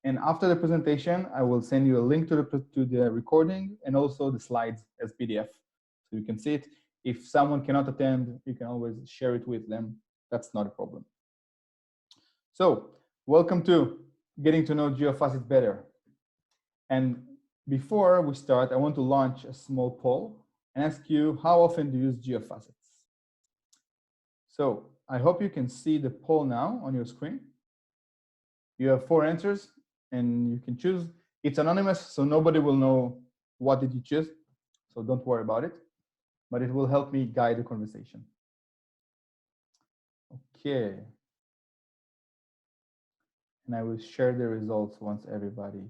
And after the presentation, I will send you a link to the recording and also the slides as PDF. So you can see it. If someone cannot attend, you can always share it with them. That's not a problem. So welcome to Getting to Know Geofacets Better. And before we start, I want to launch a small poll and ask you, how often do you use Geofacets? So I hope you can see the poll now on your screen. You have 4 answers and you can choose. It's anonymous, so nobody will know what did you choose. So don't worry about it, but it will help me guide the conversation. Okay. And I will share the results once everybody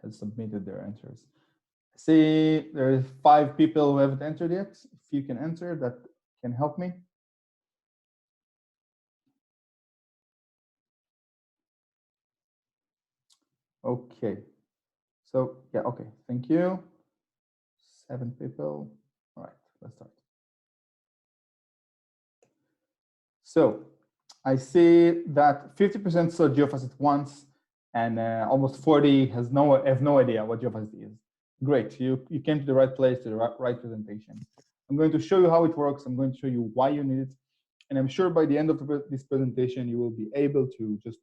has submitted their answers. See, there is 5 people who haven't answered yet. If you can answer, that can help me. Okay. So yeah, okay, thank you. 7 people. All right, let's start. So I see that 50% saw Geofacet once, and almost 40 have no idea what Geofacet is. Great, you came to the right place, to the right presentation. I'm going to show you how it works. I'm going to show you why you need it. And I'm sure by the end of this presentation, you will be able to just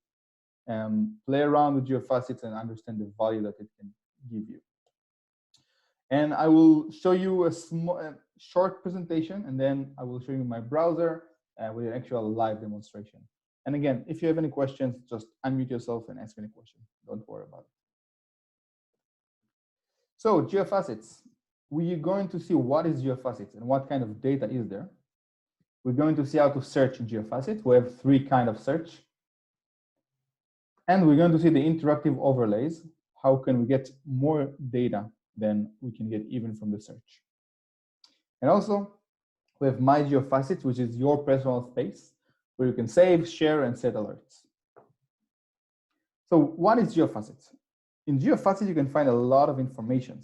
play around with Geofacets and understand the value that it can give you. And I will show you a short presentation, and then I will show you my browser with an actual live demonstration. And again, if you have any questions, just unmute yourself and ask any question. Don't worry about it. So Geofacets, we're going to see what is Geofacets and what kind of data is there. We're going to see how to search in Geofacets. We have 3 kinds of search. And we're going to see the interactive overlays. How can we get more data than we can get even from the search? And also, we have My Geofacets, which is your personal space, where you can save, share, and set alerts. So what is Geofacets? In Geofacets, you can find a lot of information.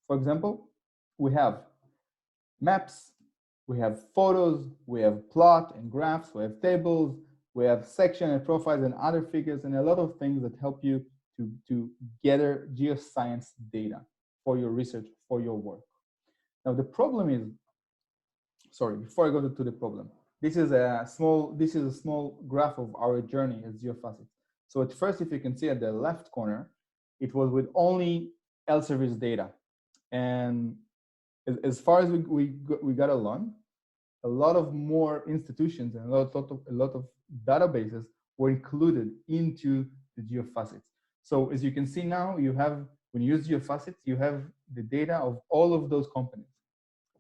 For example, we have maps, we have photos, we have plot and graphs, we have tables, we have section and profiles and other figures, and a lot of things that help you to gather geoscience data for your research, for your work. Now, the problem is, sorry, before I go to the problem, this is a small graph of our journey as Geofacets. So at first, if you can see at the left corner, it was with only Elsevier's data. And as far as we got along, a lot of more institutions and a lot of databases were included into the Geofacets. So as you can see now, you have, when you use Geofacets, you have the data of all of those companies.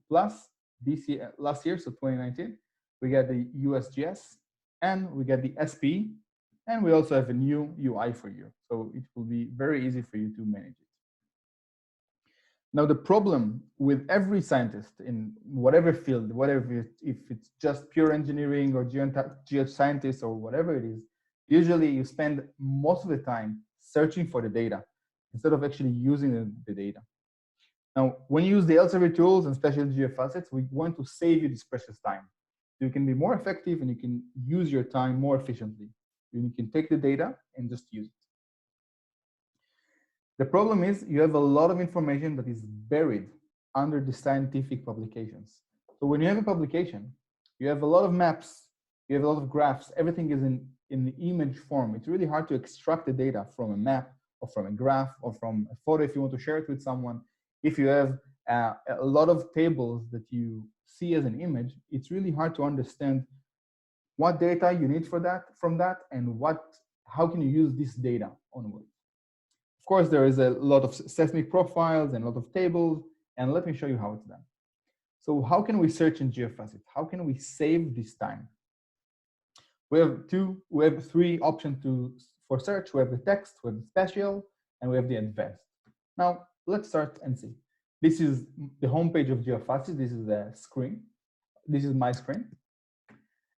Plus, this year, last year, so 2019, we got the USGS, and we got the SP, and we also have a new UI for you. So it will be very easy for you to manage it. Now, the problem with every scientist in whatever field, if it's just pure engineering or geoscientists or whatever it is, usually you spend most of the time searching for the data instead of actually using the data. Now, when you use the Elsevier tools, and especially Geofacets, we want to save you this precious time. You can be more effective and you can use your time more efficiently. You can take the data and just use it. The problem is you have a lot of information that is buried under the scientific publications. So when you have a publication, you have a lot of maps, you have a lot of graphs, everything is in the image form. It's really hard to extract the data from a map or from a graph or from a photo if you want to share it with someone. If you have a lot of tables that you see as an image, it's really hard to understand what data you need from that and how can you use this data onwards. Of course, there is a lot of seismic profiles and a lot of tables, and let me show you how it's done. So how can we search in Geofacets? How can we save this time? We have 3 options for search. We have the text, we have the spatial, and we have the advanced. Now, let's start and see. This is the homepage of Geofacets. This is the screen. This is my screen.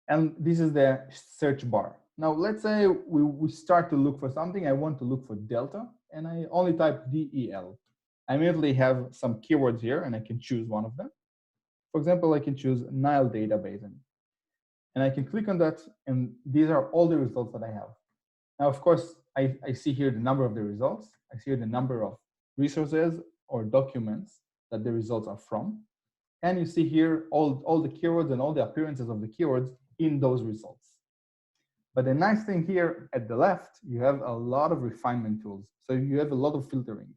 And this is the search bar. Now, let's say we start to look for something. I want to look for delta, and I only type DEL. I immediately have some keywords here, and I can choose one of them. For example, I can choose Nile data basin. And I can click on that, and these are all the results that I have. Now, of course, I see here the number of the results. I see here the number of resources or documents that the results are from. And you see here all the keywords and all the appearances of the keywords in those results. But the nice thing here at the left, you have a lot of refinement tools. So you have a lot of filtering.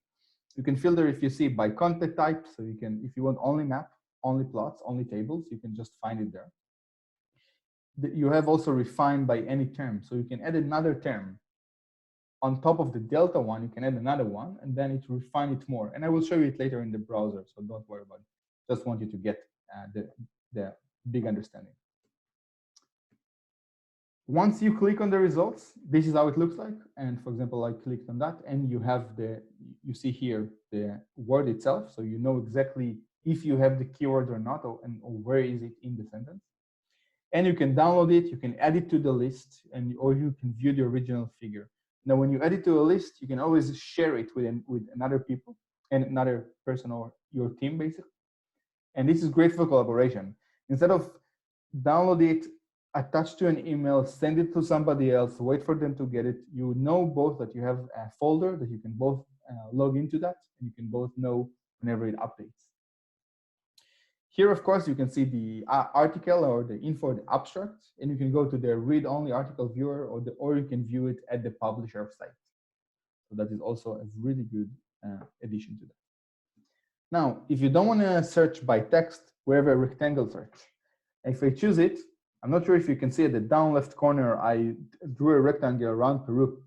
You can filter if you see by content type. So you can, if you want only map, only plots, only tables, you can just find it there. You have also refined by any term. So you can add another term. On top of the delta one, you can add another one, and then it refine it more. And I will show you it later in the browser, so don't worry about it. Just want you to get the big understanding. Once you click on the results, this is how it looks like. And for example, I clicked on that, and you have you see here the word itself, so you know exactly if you have the keyword or not, or where is it in the sentence. And you can download it, you can add it to the list, or you can view the original figure. Now, when you add it to a list, you can always share it with another people and another person or your team, basically. And this is great for collaboration. Instead of download it, attach to an email, send it to somebody else, wait for them to get it, you know both that you have a folder that you can both log into that, and you can both know whenever it updates. Here, of course, you can see the article or the info, the abstract, and you can go to the read-only article viewer, or you can view it at the publisher site. So that is also a really good addition to that. Now, if you don't want to search by text, we have a rectangle search. If I choose it, I'm not sure if you can see at the down left corner, I drew a rectangle around Peru.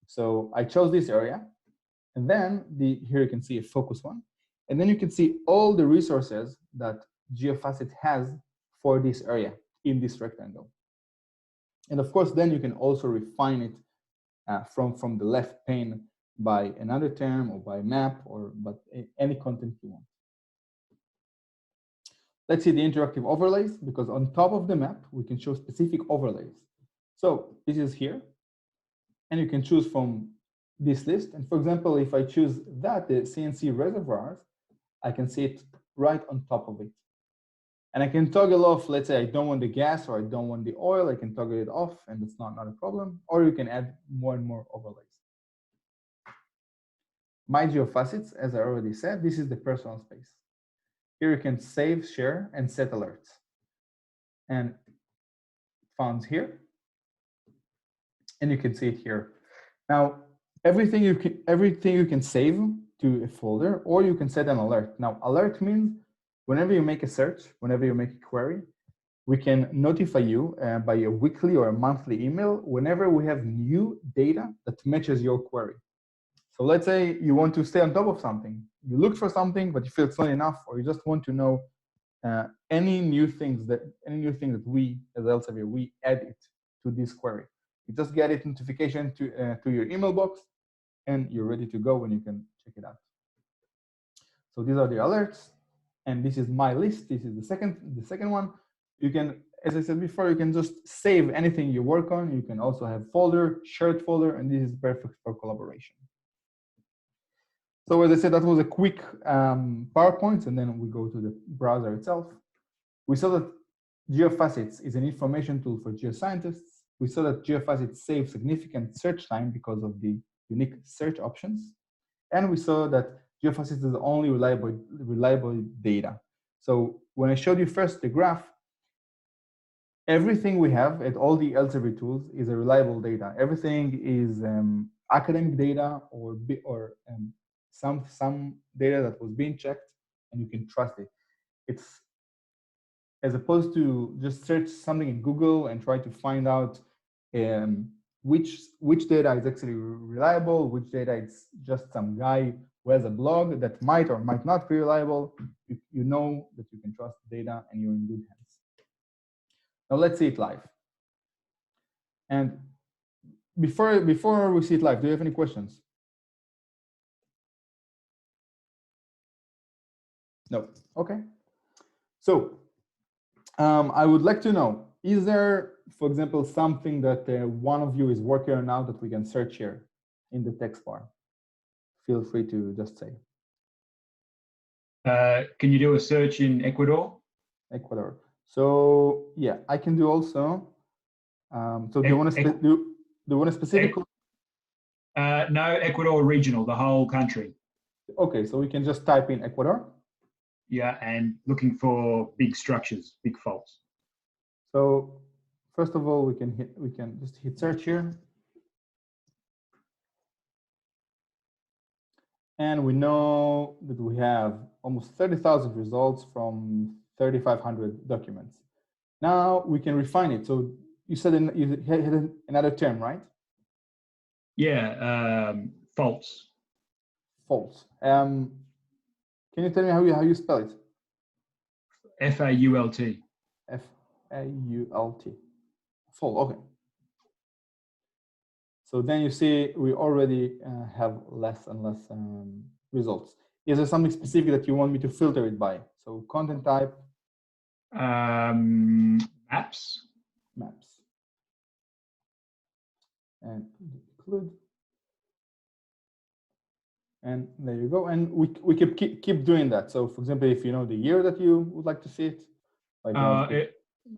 So I chose this area, and then here you can see a focus one. And then you can see all the resources that Geofacets has for this area in this rectangle. And of course, then you can also refine it from the left pane by another term or by map or but any content you want. Let's see the interactive overlays, because on top of the map, we can show specific overlays. So this is here, and you can choose from this list. And for example, if I choose that, the CNC reservoirs, I can see it right on top of it. And I can toggle off, let's say I don't want the gas or I don't want the oil, I can toggle it off, and it's not a problem. Or you can add more and more overlays. My Geofacets, as I already said, this is the personal space. Here you can save, share, and set alerts. And found here. And you can see it here. Now, everything you can save to a folder, or you can set an alert. Now, alert means whenever you make a search, whenever you make a query, we can notify you by a weekly or a monthly email whenever we have new data that matches your query. So let's say you want to stay on top of something. You look for something, but you feel it's not enough, or you just want to know any new thing that we, as Elsevier, we add it to this query. You just get it notification to your email box, and you're ready to go, and you can check it out. So these are the alerts, and this is my list. This is the second one. You can, as I said before, you can just save anything you work on. You can also have folder, shared folder, and this is perfect for collaboration. So as I said, that was a quick PowerPoint, and then we go to the browser itself. We saw that Geofacets is an information tool for geoscientists. We saw that Geofacets saves significant search time because of the unique search options. And we saw that Geofacets is the only reliable data. So when I showed you first the graph, everything we have at all the Elsevier tools is a reliable data. Everything is academic data or some data that was being checked, and you can trust it. It's as opposed to just search something in Google and try to find out which data is actually reliable, which data is just some guy who has a blog that might or might not be reliable. You know that you can trust the data and you're in good hands. Now let's see it live. And before we see it live, do you have any questions? No. Okay. So I would like to know, is there, for example, something that one of you is working on now that we can search here in the text bar? Feel free to just say. Can you do a search in Ecuador? Ecuador. So yeah, I can do also. So do you want to do? Do you want a specific? No, Ecuador regional, the whole country. Okay, so we can just type in Ecuador. Yeah, and looking for big structures, big faults. So first of all, we can just hit search here. And we know that we have almost 30,000 results from 3,500 documents. Now we can refine it. So you said you had another term, right? Yeah, faults. Faults. Can you tell me how you spell it? F-A-U-L-T. F-A-U-L-T. Fault, okay. So then you see we already have less and less results. Is there something specific that you want me to filter it by? So content type. Maps. Maps. And include. And there you go. And we keep doing that. So for example, if you know the year that you would like to see it. Like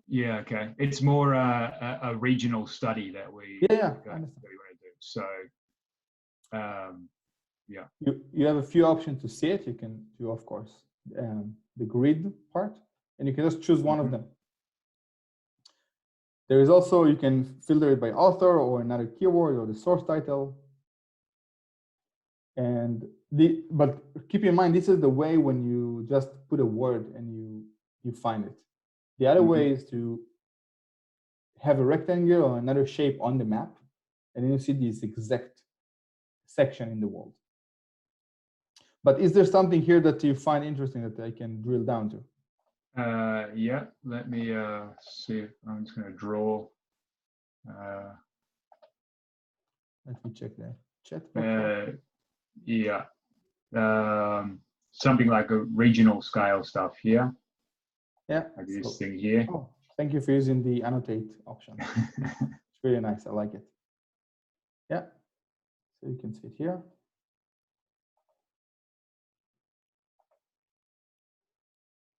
yeah, okay. It's more a regional study that we want to do. So yeah. You have a few options to see it. You can do, of course, the grid part, and you can just choose one of them. There is also, you can filter it by author or another keyword or the source title. And but keep in mind, this is the way when you just put a word and you find it. The other way is to have a rectangle or another shape on the map, and then you see this exact section in the world. But is there something here that you find interesting that I can drill down to? Yeah, let me see if I'm just going to draw. Let me check that chat. Yeah, something like a regional scale stuff here. Yeah, like this thing here. Oh, thank you for using the annotate option. It's really nice. I like it. Yeah, so you can see it here.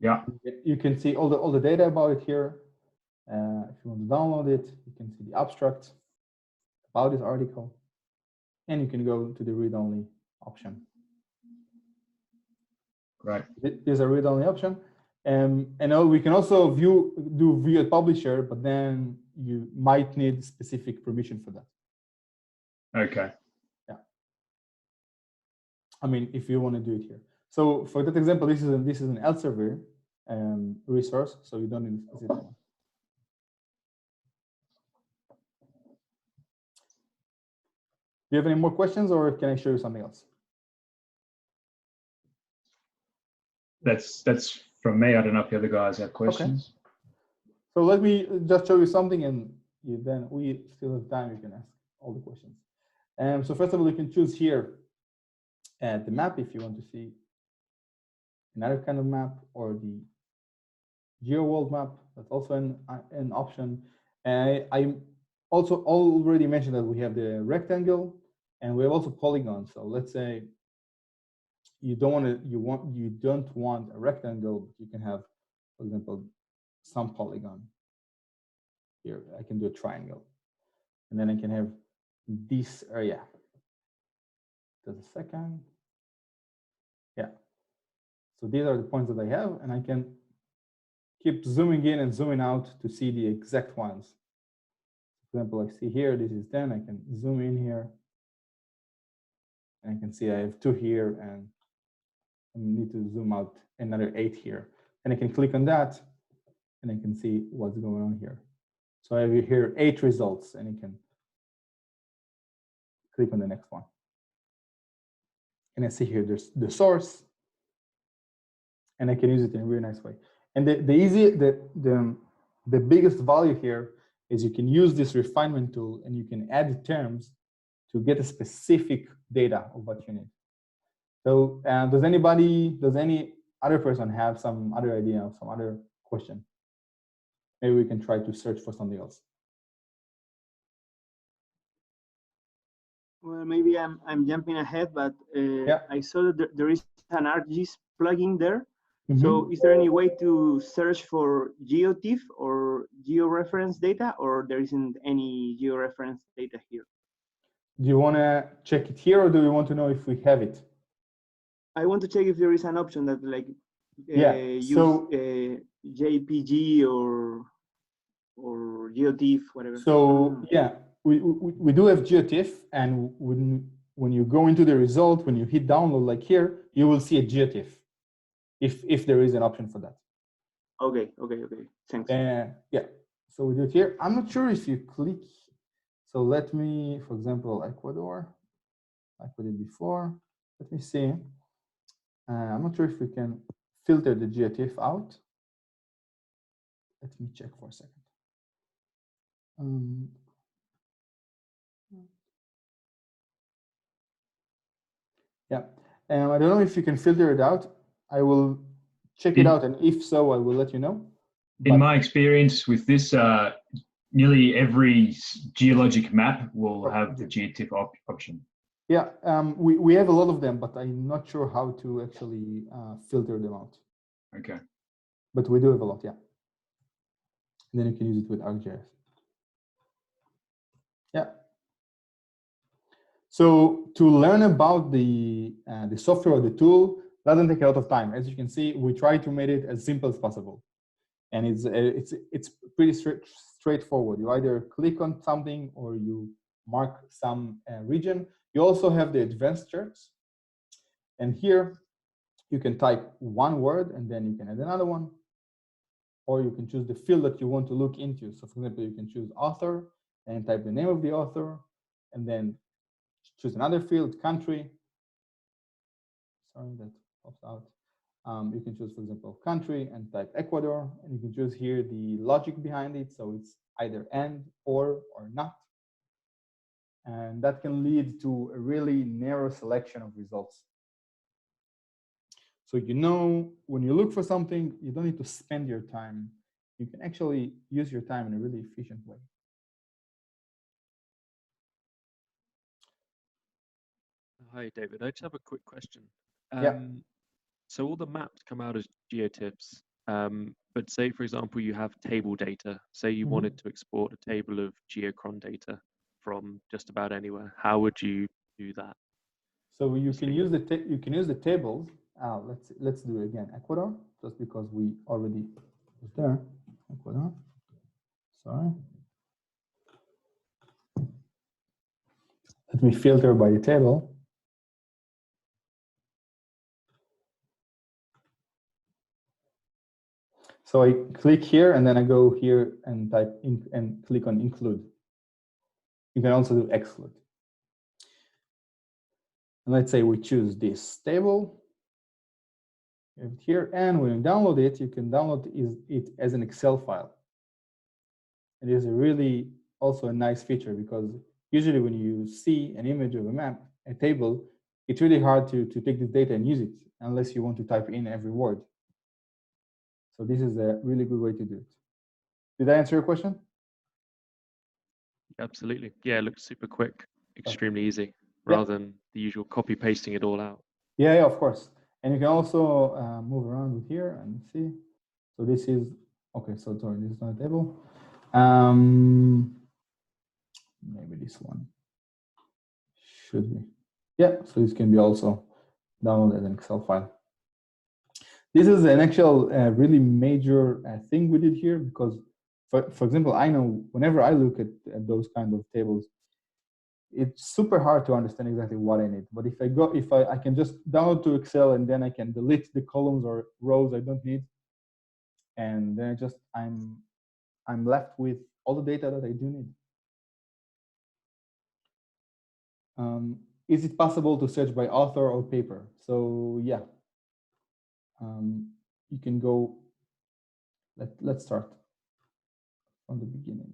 Yeah, you can see all the data about it here. If you want to download it, you can see the abstract about this article, and you can go to the read-only option. Right. There's a read-only option, and we can also do view at publisher, but then you might need specific permission for that. Okay. Yeah. I mean, if you want to do it here. So for that example, this is an Elsevier resource, so you don't need a specific one. Do you have any more questions, or can I show you something else? That's from me. I don't know if the other guys have questions. Okay. So let me just show you something, and then we still have time. You can ask all the questions. So first of all, you can choose here at the map if you want to see another kind of map, or the GeoWorld map. That's also an option. I also already mentioned that we have the rectangle, and we have also polygon. So let's say you don't want a rectangle, but you can have, for example, some polygon. Here I can do a triangle, and then I can have this area. Just a second. Yeah. So these are the points that I have, and I can keep zooming in and zooming out to see the exact ones. For example, I see here, this is 10. I can zoom in here, and I can see I have 2 here, and I need to zoom out another 8 here. And I can click on that, and I can see what's going on here. So I have here 8 results, and you can click on the next one. And I see here there's the source, and I can use it in a really nice way. And the biggest value here is you can use this refinement tool, and you can add terms to get a specific data of what you need. So does any other person have some other idea or some other question? Maybe we can try to search for something else. Well, maybe I'm jumping ahead, but yeah. I saw that there is an ArcGIS plugin there. So is there any way to search for GeoTIFF or georeference data, or there isn't any georeference data here? Do you want to check it here, or do you want to know if we have it? I want to check if there is an option that like use JPG or GeoTIFF, whatever. So yeah, we do have GeoTIFF, and when you go into the result, when you hit download like here, you will see a GeoTIFF, if there is an option for that. Okay. Thanks. Yeah, so we do it here. I'm not sure if you click. So let me, for example, Ecuador, like we did before. Let me see. I'm not sure if we can filter the GeoTIFF out. Let me check for a second. Yeah, I don't know if you can filter it out. I will check it out, and if so, I will let you know. In my experience with this, nearly every geologic map will have the GeoTIFF option. Yeah, we have a lot of them, but I'm not sure how to actually filter them out. Okay. But we do have a lot, yeah. And then you can use it with ArcGIS. Yeah. So to learn about the software or the tool doesn't take a lot of time. As you can see, we try to make it as simple as possible, and it's pretty straightforward. You either click on something or you mark some region. You also have the advanced charts, and here you can type one word and then you can add another one, or you can choose the field that you want to look into. So for example, you can choose author and type the name of the author, and then choose another field, country. Sorry, that pops out. You can choose, for example, country and type Ecuador, and you can choose here the logic behind it. So it's either and, or not. And that can lead to a really narrow selection of results. So you know, when you look for something, you don't need to spend your time. You can actually use your time in a really efficient way. Hi, David. I just have a quick question. Yeah. So all the maps come out as GeoTIFFs, but say, for example, you have table data. Say you wanted to export a table of geochron data from just about anywhere. How would you do that? So you can use the tables. Let's do it again. Ecuador, just because we already was there. Ecuador. Sorry. Let me filter by the table. So I click here, and then I go here and type in and click on include. You can also do exclude. And let's say we choose this table here, and when you download it, you can download it as an Excel file. It is really also a nice feature, because usually when you see an image of a map, a table, it's really hard to take this data and use it unless you want to type in every word. So this is a really good way to do it. Did I answer your question? Absolutely. Yeah, it looks super quick, extremely easy, rather than the usual copy pasting it all out. Yeah, of course. And you can also move around with here and see. So this is, okay, so sorry, this is not a table. Maybe this one should be. Yeah, so this can be also downloaded as an Excel file. This is an actual really major thing we did here, because for example, I know whenever I look at those kind of tables, it's super hard to understand exactly what I need. But if I can just download to Excel, and then I can delete the columns or rows I don't need, and then I'm left with all the data that I do need. Is it possible to search by author or paper? So yeah, you can go. Let's start from the beginning.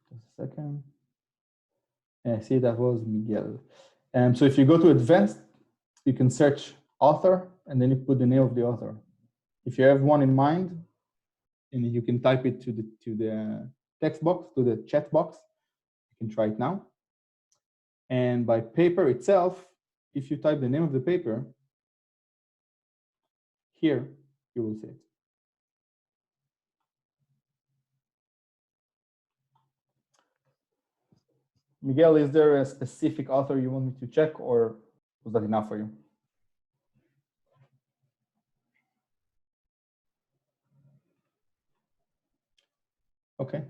Just a second. Yeah, see, that was Miguel. So if you go to advanced, you can search author, and then you put the name of the author. If you have one in mind, and you can type it to the text box, to the chat box, you can try it now. And by paper itself, if you type the name of the paper, here you will see it. Miguel, is there a specific author you want me to check, or was that enough for you? Okay.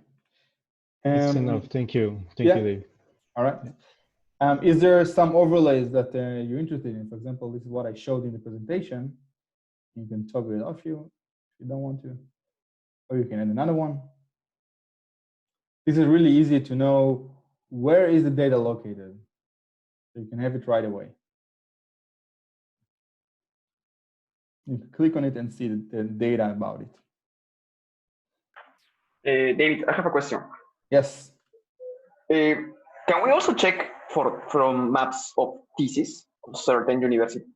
It's enough. Thank you. Thank you, Dave. All right. Is there some overlays that you're interested in? For example, this is what I showed in the presentation. You can toggle it off if you don't want to, or you can add another one. This is really easy to know where is the data located. So you can have it right away. You can click on it and see the data about it. David, I have a question. Yes. Can we also check from maps of thesis of certain universities?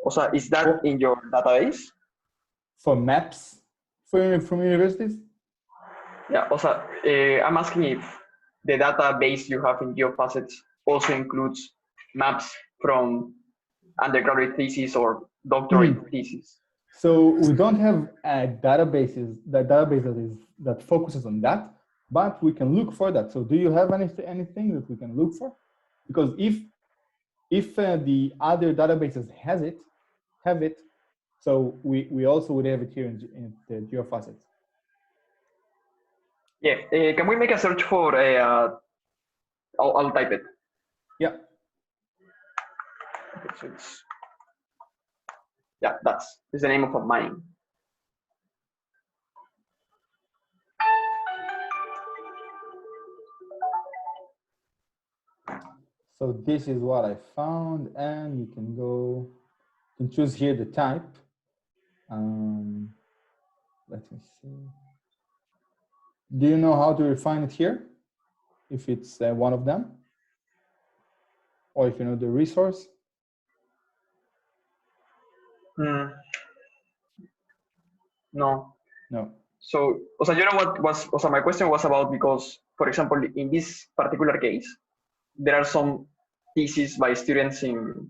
Also, is that in your database? For maps from universities? Yeah, also, I'm asking if the database you have in Geofacets also includes maps from undergraduate thesis or doctorate thesis. So we don't have a database that focuses on that, but we can look for that. So do you have anything that we can look for? Because if the other databases have it, so we also would have it here in the Geofacets. Yeah, can we make a search for I'll type it. Yeah. Okay, so it's, yeah, that's the name of mine. So this is what I found, and you can go, you can choose here the type. Let me see. Do you know how to refine it here? If it's one of them, or if you know the resource? No. No. So, also, you know what was also my question was about, because, for example, in this particular case, there are some theses by students in,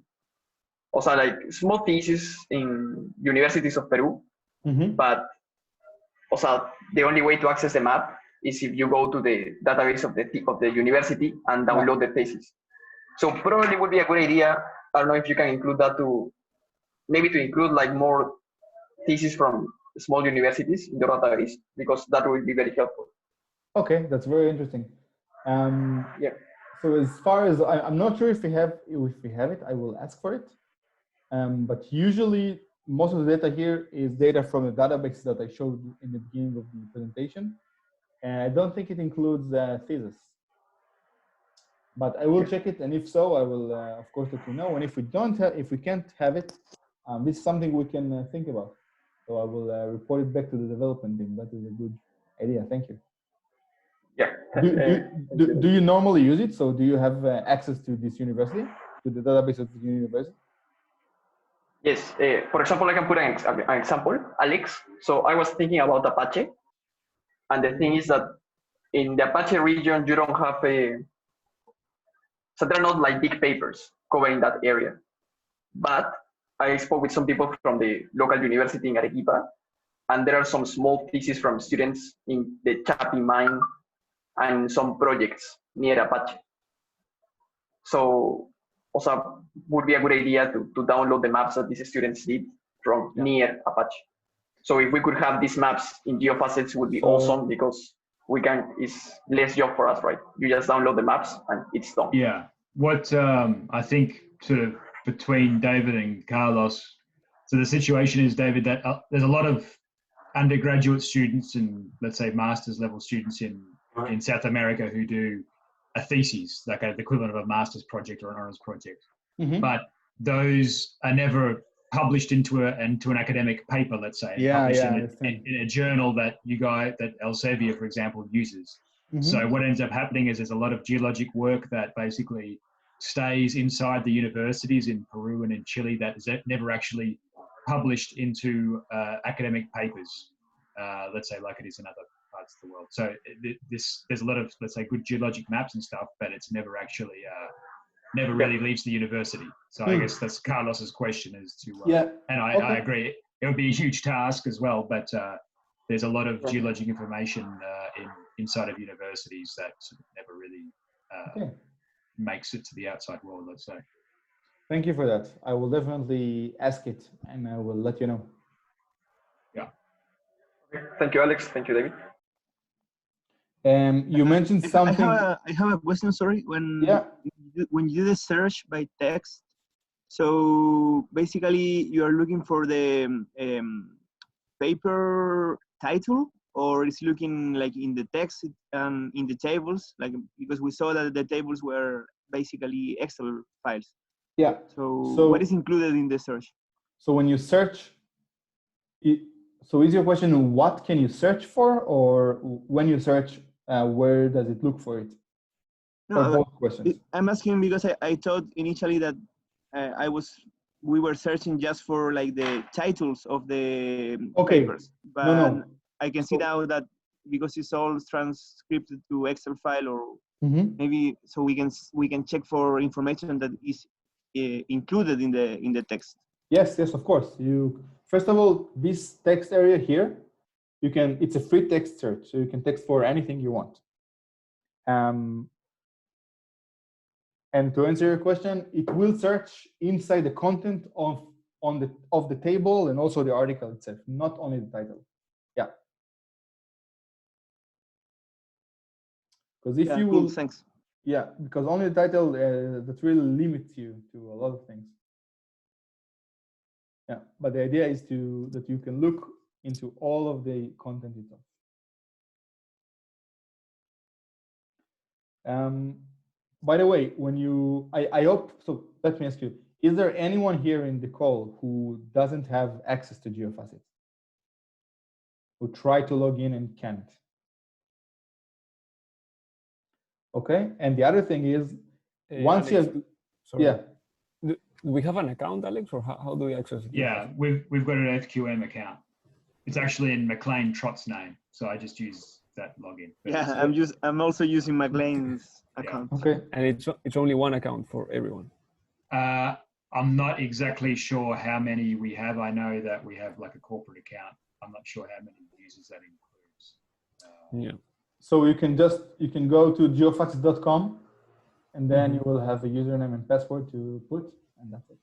also like small theses in universities of Peru, but also the only way to access the map is if you go to the database of the university and download the thesis. So probably would be a good idea. I don't know if you can include that maybe to include like more theses from small universities in the database, because that would be very helpful. Okay, that's very interesting. Yeah. So as far as I'm not sure if we have it, I will ask for it. But usually most of the data here is data from the database that I showed in the beginning of the presentation. And I don't think it includes thesis. But I will check it, and if so, I will of course let you know. And if we can't have it, this is something we can think about. So I will report it back to the development team. That is a good idea. Thank you. Yeah. Do you normally use it? So do you have access to this university, to the database of the university? Yes. For example, I can put an example, Alex. So I was thinking about Apache, and the thing is that in the Apache region, you don't have so they're not like big papers covering that area. But I spoke with some people from the local university in Arequipa, and there are some small theses from students in the Chapi mine and some projects near Apache. So also would be a good idea to download the maps that these students did from near Apache. So if we could have these maps in Geofacets would be awesome, because it's less job for us, right? You just download the maps and it's done. Yeah. What I think sort of between David and Carlos, so the situation is, David, that there's a lot of undergraduate students and let's say master's level students in South America who do a thesis, like the equivalent of a master's project or an honors project. But those are never published into an academic paper, let's say, published in a journal that Elsevier, for example, uses. So what ends up happening is there's a lot of geologic work that basically stays inside the universities in Peru and in Chile that is never actually published into academic papers, let's say, like it is in other parts of the world. So there's a lot of, let's say, good geologic maps and stuff, but it's never actually never really leaves the university. So I guess that's Carlos's question as to, and I agree, it would be a huge task as well, but there's a lot of geologic information inside of universities that sort of never really makes it to the outside world, let's say. Thank you for that. I will definitely ask it and I will let you know. Yeah. Okay. Thank you, Alex. Thank you, David. You mentioned something. I have a question, sorry. When you do the search by text, so basically you are looking for the paper title, or is looking like in the text and in the tables, like, because we saw that the tables were basically Excel files. Yeah. So what is included in the search? So when you search, so is your question what can you search for, or when you search, where does it look for it? No, or both questions? I'm asking because I thought initially that we were searching just for like the titles of the papers, but no. I can see now that because it's all transcribed to Excel file, or maybe so we can check for information that is included in the text. Yes, of course. You first of all, this text area here, it's a free text search, so you can text for anything you want. And to answer your question, it will search inside the content of the table and also the article itself, not only the title. Yeah. Because if you will, thanks. Yeah, because only the title that really limits you to a lot of things. Yeah, but the idea is that you can look into all of the content itself. By the way, I hope, so let me ask you, is there anyone here in the call who doesn't have access to Geofacets? Who try to log in and can't? Okay, and the other thing is, once Alex, you have, do we have an account, Alex, or how do we access it? Yeah, we've got an FQM account. It's actually in McLean Trott's name, so I just use that login. Yeah, I'm also using McLean's account. Okay, and it's only one account for everyone. I'm not exactly sure how many we have. I know that we have like a corporate account. I'm not sure how many users that includes. Yeah. So you can go to geofacets.com, and then you will have a username and password to put, and that's it.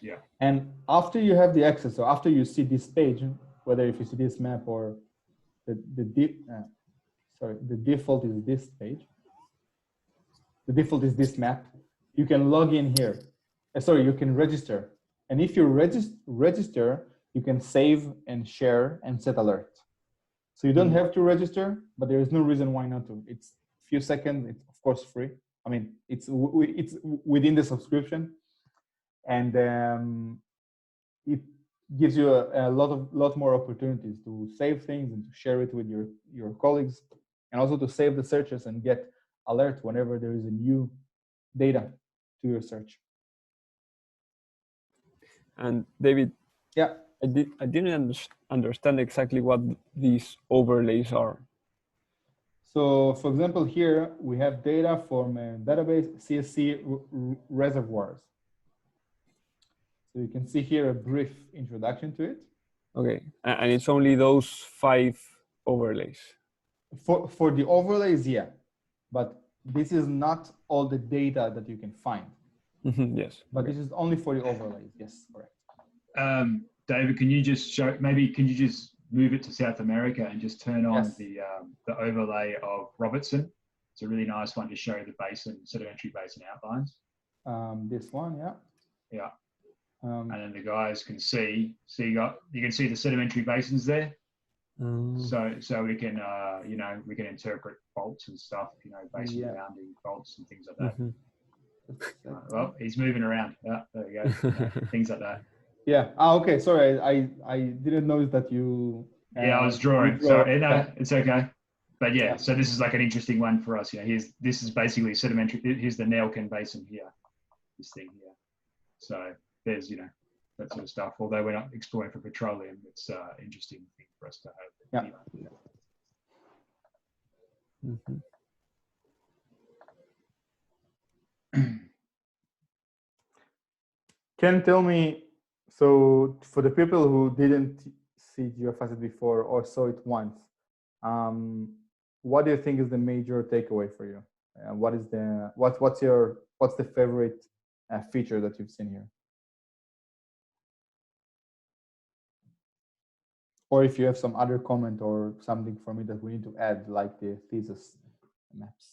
Yeah. And after you have the access, so after you see this page, whether if you see this map or the default is this page. The default is this map. You can log in here. You can register. And if you register, you can save and share and set alerts. So you don't have to register, but there is no reason why not to. It's a few seconds. It's of course free. I mean, it's within the subscription, and it gives you a lot more opportunities to save things and to share it with your colleagues, and also to save the searches and get alert whenever there is a new data to your search. And David, yeah, I didn't understand exactly what these overlays are. So, for example, here we have data from a database CSC reservoirs. So you can see here a brief introduction to it. Okay, and it's only those 5 overlays. For the overlays, yeah, but this is not all the data that you can find. Yes. But this is only for the overlays. Yes, correct. David, can you just move it to South America and just turn on the overlay of Robertson? It's a really nice one to show the sedimentary basin outlines. This one, yeah. Yeah. And then the guys can see you can see the sedimentary basins there. So we can we can interpret faults and stuff, basin bounding faults and things like that. Well, he's moving around. Yeah, there you go. Things like that. Yeah. Okay. Sorry, I didn't notice that you. I was drawing. Sorry, no, it's okay. But yeah, so this is like an interesting one for us. This is basically sedimentary. Here's the Nelken Basin here. This thing here. So there's that sort of stuff. Although we're not exploring for petroleum, it's an interesting thing for us to have. Yeah. Can tell me, so for the people who didn't see Geofacets before or saw it once, what do you think is the major takeaway for you? What is the what's the favorite feature that you've seen here? Or if you have some other comment or something for me that we need to add, like the thesis maps.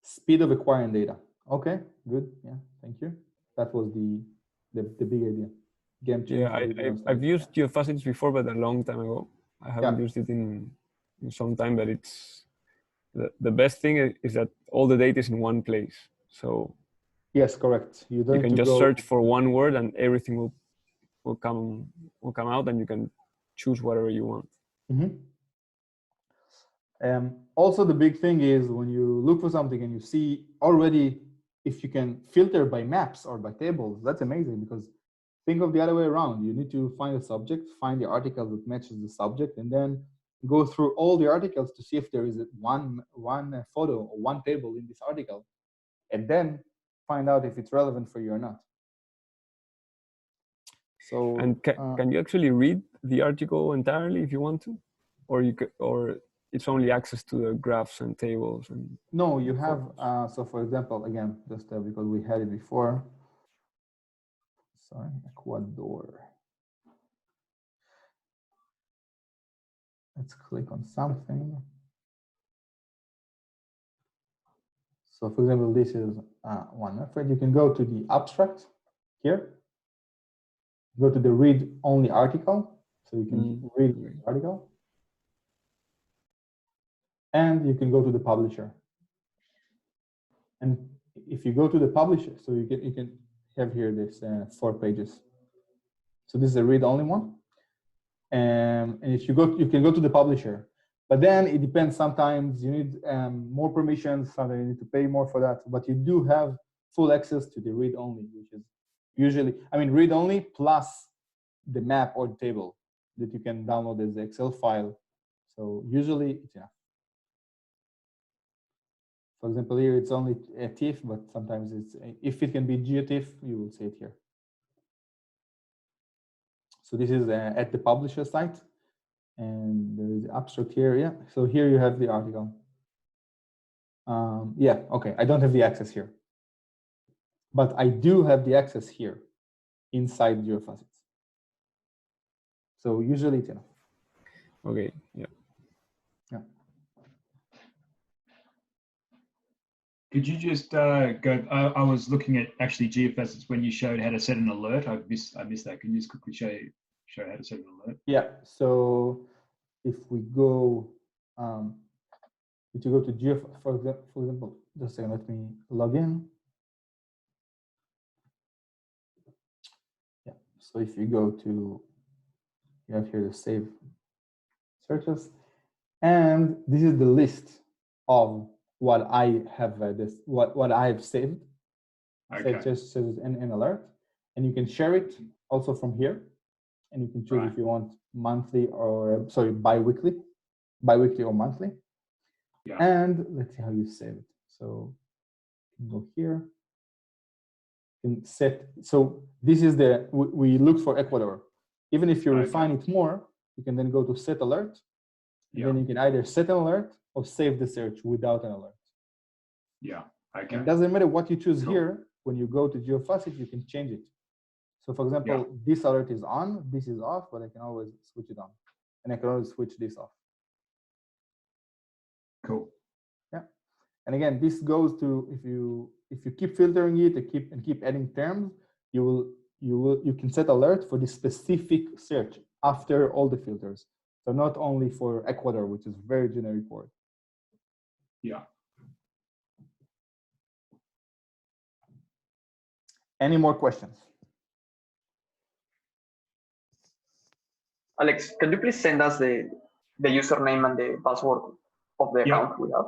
Speed of acquiring data. Okay, good. Yeah, thank you. That was the big idea. Game changer. Yeah, I've used Geofacets before, but a long time ago. I haven't used it in some time, but it's the best thing is that all the data is in one place. So yes, correct. You can just search for one word and everything will come out, and you can choose whatever you want. Also, the big thing is when you look for something and you see already, if you can filter by maps or by tables, that's amazing, because think of the other way around. You need to find a subject, find the article that matches the subject, and then go through all the articles to see if there is one photo or one table in this article, and then find out if it's relevant for you or not. So, and can you actually read the article entirely if you want to, or it's only access to the graphs and tables? And no, you have. So, for example, again, just because we had it before. Sorry, Ecuador. Let's click on something. So, for example, this is one method. You can go to the abstract here. Go to the read-only article, so you can read the article. And you can go to the publisher. And if you go to the publisher, so you can have here this 4 pages. So this is a read-only one. And if you go, you can go to the publisher. But then it depends. Sometimes you need more permissions. Sometimes you need to pay more for that. But you do have full access to the read-only, which is usually, read-only plus the map or the table that you can download as the Excel file. So usually it's enough. For example, here it's only a TIFF, but sometimes it's, if it can be GeoTIFF, you will see it here. So this is at the publisher site, and there is the abstract here. Yeah, so here you have the article. Yeah, okay, I don't have the access here, but I do have the access here inside Geofacets. So usually it's enough. Okay, yeah. Yeah. Could you just go? I was looking at actually Geofacets when you showed how to set an alert. I missed that. Can you just quickly show how to set an alert? Yeah. So if we go, if you go to Geofacets, for example, just a second, let me log in. Yeah. So if you go to, you have here the save searches, and this is the list of what I have what I have saved. Okay. So it just says an alert, and you can share it also from here, and you can choose if you want monthly or bi-weekly or monthly. Yeah. And let's see how you save it. So you can go here. You can set. So this is we look for Ecuador. Even if you refine it more, you can then go to set alert. And then you can either set an alert or save the search without an alert. Yeah. Okay. It doesn't matter what you choose here. When you go to Geofacets, you can change it. So for example, this alert is on, this is off, but I can always switch it on. And I can always switch this off. Cool. Yeah. And again, this goes to if you keep filtering it and keep adding terms, you can set alert for the specific search after all the filters. So not only for Ecuador, which is very generic word. Yeah. Any more questions? Alex, can you please send us the username and the password of the account we have?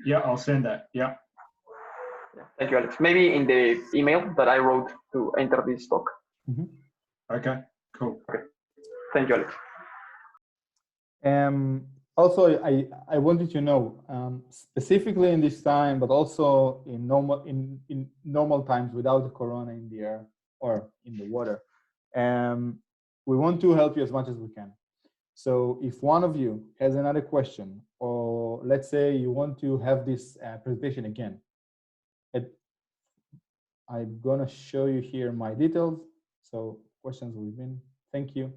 Yeah, I'll send that. Yeah. Thank you, Alex. Maybe in the email that I wrote to enter this talk. Okay, cool. Okay. Thank you, Alex. Also, I wanted to know, specifically in this time, but also in normal times without the corona in the air or in the water, we want to help you as much as we can. So if one of you has another question, or let's say you want to have this presentation again, I'm gonna show you here my details. So questions will be in. Thank you.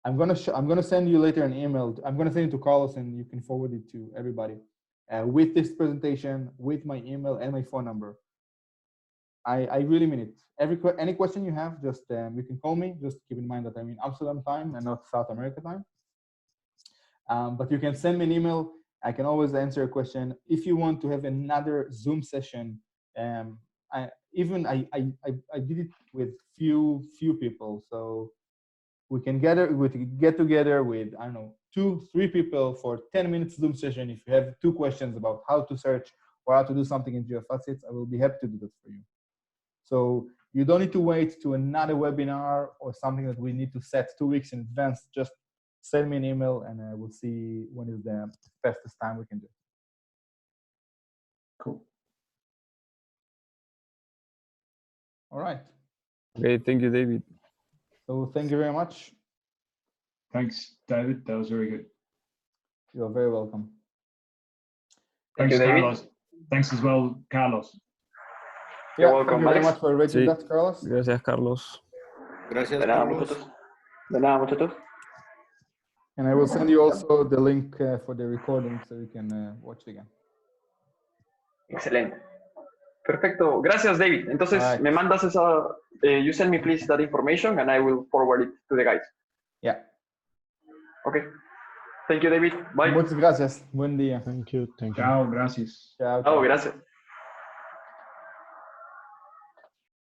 I'm gonna send you later an email. I'm gonna send it to Carlos, and you can forward it to everybody with this presentation, with my email and my phone number. I really mean it. Any question you have, just you can call me. Just keep in mind that I'm in Amsterdam time and not South America time. But you can send me an email. I can always answer a question. If you want to have another Zoom session, I did it with few people, so we can get together with, I don't know, 2-3 people for 10 minutes Zoom session. If you have 2 questions about how to search or how to do something in Geofacets, I will be happy to do that for you. So you don't need to wait to another webinar or something that we need to set 2 weeks in advance. Just send me an email and we'll see when is the fastest time we can do. Cool. All right. Okay, thank you, David. So thank you very much. Thanks, David. That was very good. You're very welcome. Thanks, Thank you, David. Carlos. Thanks as well, Carlos. You're welcome, Thank you very Alex. much for rating Sí. that, Carlos. Gracias, Carlos. Gracias, De nada, Carlos. muchachos. De nada, muchachos. And I will send you also the link for the recording so you can watch it again. Excelente. Perfecto. Gracias, David. Entonces, All right. me mandas esa, you send me please that information and I will forward it to the guys. Yeah. Okay. Thank you, David. Bye. Muchas gracias. Buen día. Thank you. Thank you. Ciao, gracias. Chao. Oh, gracias.